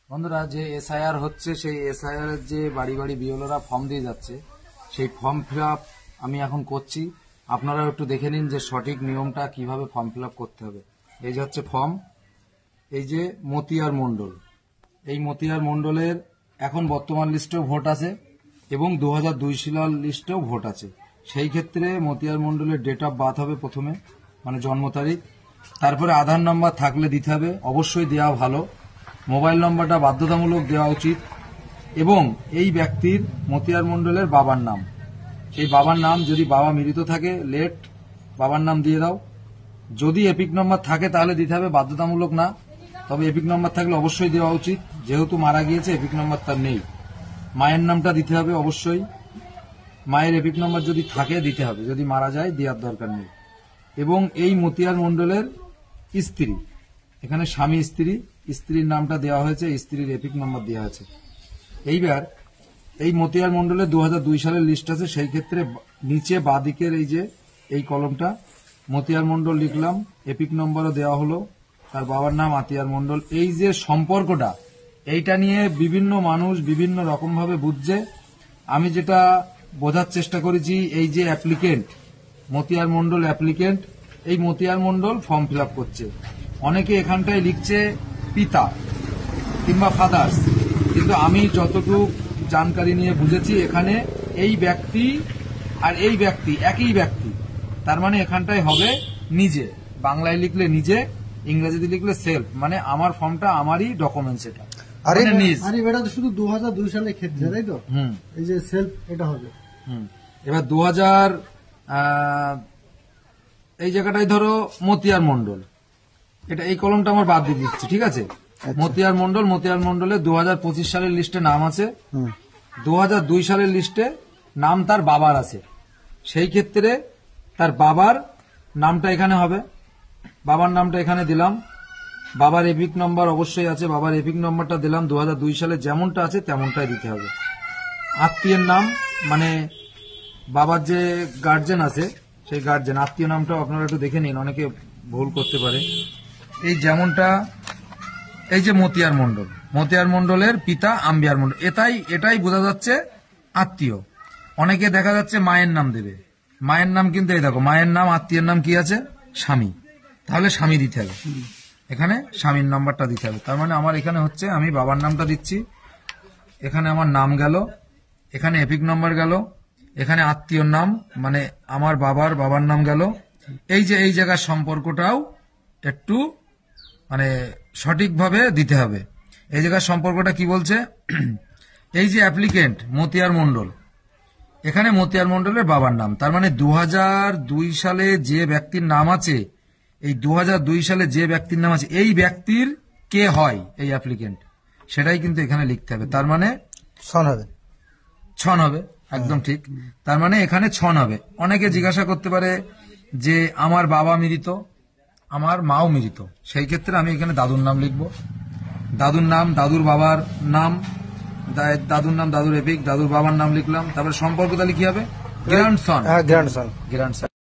বন্ধুরা, যে এসআইআর হচ্ছে সেই এসআইআর এর যে বাড়ি বাড়ি বিএলওরা ফর্ম দিয়ে যাচ্ছে, সেই ফর্ম ফিল আপ আমি এখন করছি। আপনারাও একটু দেখে নিন যে সঠিক নিয়মটা কিভাবে ফর্ম ফিল আপ করতে হবে। এই যে হচ্ছে ফর্ম, এই যে মতিয়ার মণ্ডল, এই মতিয়ার মণ্ডলের এখন বর্তমান লিস্টেও ভোট আছে এবং 2002 সালের লিস্টেও ভোট আছে। সেই ক্ষেত্রে মতিয়ার মণ্ডলের ডেট অফ বার্থ হবে প্রথমে, মানে জন্ম তারিখ। তারপরে আধার নাম্বার থাকলে দিতে হবে, অবশ্যই দেওয়া ভালো। মোবাইল নম্বরটা বাধ্যতামূলক দেওয়া উচিত। এবং এই ব্যক্তির মতিয়ার মণ্ডলের বাবার নাম, সেই বাবার নাম যদি বাবা মৃত থাকে লেট বাবার নাম দিয়ে দাও। যদি এপিক নম্বর থাকে তাহলে দিতে হবে, বাধ্যতামূলক না, তবে এপিক নম্বর থাকলে অবশ্যই দেওয়া উচিত। যেহেতু মারা গিয়েছে এপিক নম্বর তার নেই। মায়ের নামটা দিতে হবে অবশ্যই, মায়ের এপিক নম্বর যদি থাকে দিতে হবে, যদি মারা যায় দেওয়ার দরকার নেই। এবং এই মতিয়ার মণ্ডলের স্ত্রী, এখানে স্বামী স্ত্রী, স্ত্রীর নামটা দেওয়া হয়েছে, স্ত্রীর এপিক নম্বর দেওয়া হয়েছে। এইবার এই মতিয়ার মণ্ডলের 2002 সালের লিস্ট আছে, সেই ক্ষেত্রে নিচে বাঁদিকের এই যে এই কলমটা মতিয়ার মণ্ডল লিখলাম, এপিক নম্বরও দেওয়া হলো, তার বাবার নাম আতিয়ার মণ্ডল। এই যে সম্পর্কটা, এইটা নিয়ে বিভিন্ন মানুষ বিভিন্ন রকম ভাবে বুঝছে। আমি যেটা বোঝার চেষ্টা করেছি, এই যে অ্যাপ্লিকেন্ট মতিয়ার মণ্ডল অ্যাপ্লিকেন্ট, এই মতিয়ার মণ্ডল ফর্ম ফিল আপ করছে। অনেকে এখানটায় লিখছে পিতা কিংবা ফাদার্স, কিন্তু আমি যতটুকু জানকারি নিয়ে বুঝেছি এখানে এই ব্যক্তি আর এই ব্যক্তি একই ব্যক্তি। তার মানে এখানটায় হবে নিজে, বাংলায় লিখলে নিজে, ইংরেজিতে লিখলে সেলফ, মানে আমার ফর্মটা আমারই ডকুমেন্টস। এটা আরে এটা তো শুধু 2002 সালের ক্ষেত্রে, তাই তো? এই যে সেলফ এটা হবে। এবার 2000 এই জায়গাটায় ধরো মতিয়ার মণ্ডল, এটা এই কলমটা আমার বাদ দিয়ে দিচ্ছি, ঠিক আছে? মতিয়ার মণ্ডল, মতিয়ার মণ্ডলে 2025 সালের লিস্টে নাম আছে, 2002 সালের লিস্টে নাম তার বাবার আছে। সেই ক্ষেত্রে তার বাবার নামটা এখানে হবে, বাবার নামটা এখানে দিলাম। বাবার এপিক নম্বর অবশ্যই আছে, বাবার এপিক নম্বরটা দিলাম, 2002 সালে যেমনটা আছে তেমনটাই দিতে হবে। আত্মীয়ের নাম, মানে বাবার যে গার্জেন আছে সেই গার্জেন আত্মীয় নামটাও আপনারা একটু দেখে নিন, অনেকে ভুল করতে পারে। এই যেমনটা এই যে মতিয়ার মণ্ডল, মতিয়ার মণ্ডলের পিতা আম্বিয়ার মণ্ডল, এটাই বোঝা যাচ্ছে আত্মীয়। অনেকে দেখা যাচ্ছে মায়ের নাম দেবে, মায়ের নাম কিন্তু এই দেখো মায়ের নাম, আত্মীয়ের নাম কি আছে? স্বামী, তাহলে স্বামী দিতে হবে, এখানে স্বামীর নাম্বারটা দিতে হবে। তার মানে আমার এখানে হচ্ছে আমি বাবার নামটা দিচ্ছি, এখানে আমার নাম গেল, এখানে এপিক নম্বর গেল, এখানে আত্মীয়র নাম মানে আমার বাবার নাম গেল। এই যে এই জায়গার সম্পর্কটাও একটু মানে সঠিকভাবে দিতে হবে। এই জায়গার সম্পর্কটা কি বলছে? এই যে অ্যাপ্লিকেন্ট মতিয়ার মণ্ডল, এখানে মতিয়ার মণ্ডলের বাবার নাম, তার মানে 2002 সালে যে ব্যক্তির নাম আছে, এই 2002 সালে যে ব্যক্তির নাম আছে এই ব্যক্তির কে হয় এই অ্যাপ্লিকেন্ট, সেটাই কিন্তু এখানে লিখতে হবে। তার মানে ছন হবে, একদম ঠিক। তার মানে এখানে ছন হবে। অনেকে জিজ্ঞাসা করতে পারে যে আমার বাবা মৃত, আমার মাও মৃত, সেই ক্ষেত্রে আমি এখানে দাদুর নাম লিখব, দাদুর নাম, দাদুর বাবার নাম, দাদুর নাম, দাদুর এপিক, দাদুর বাবার নাম লিখলাম। তারপরে সম্পর্ক তাহলে কি হবে? গ্র্যান্ডসন।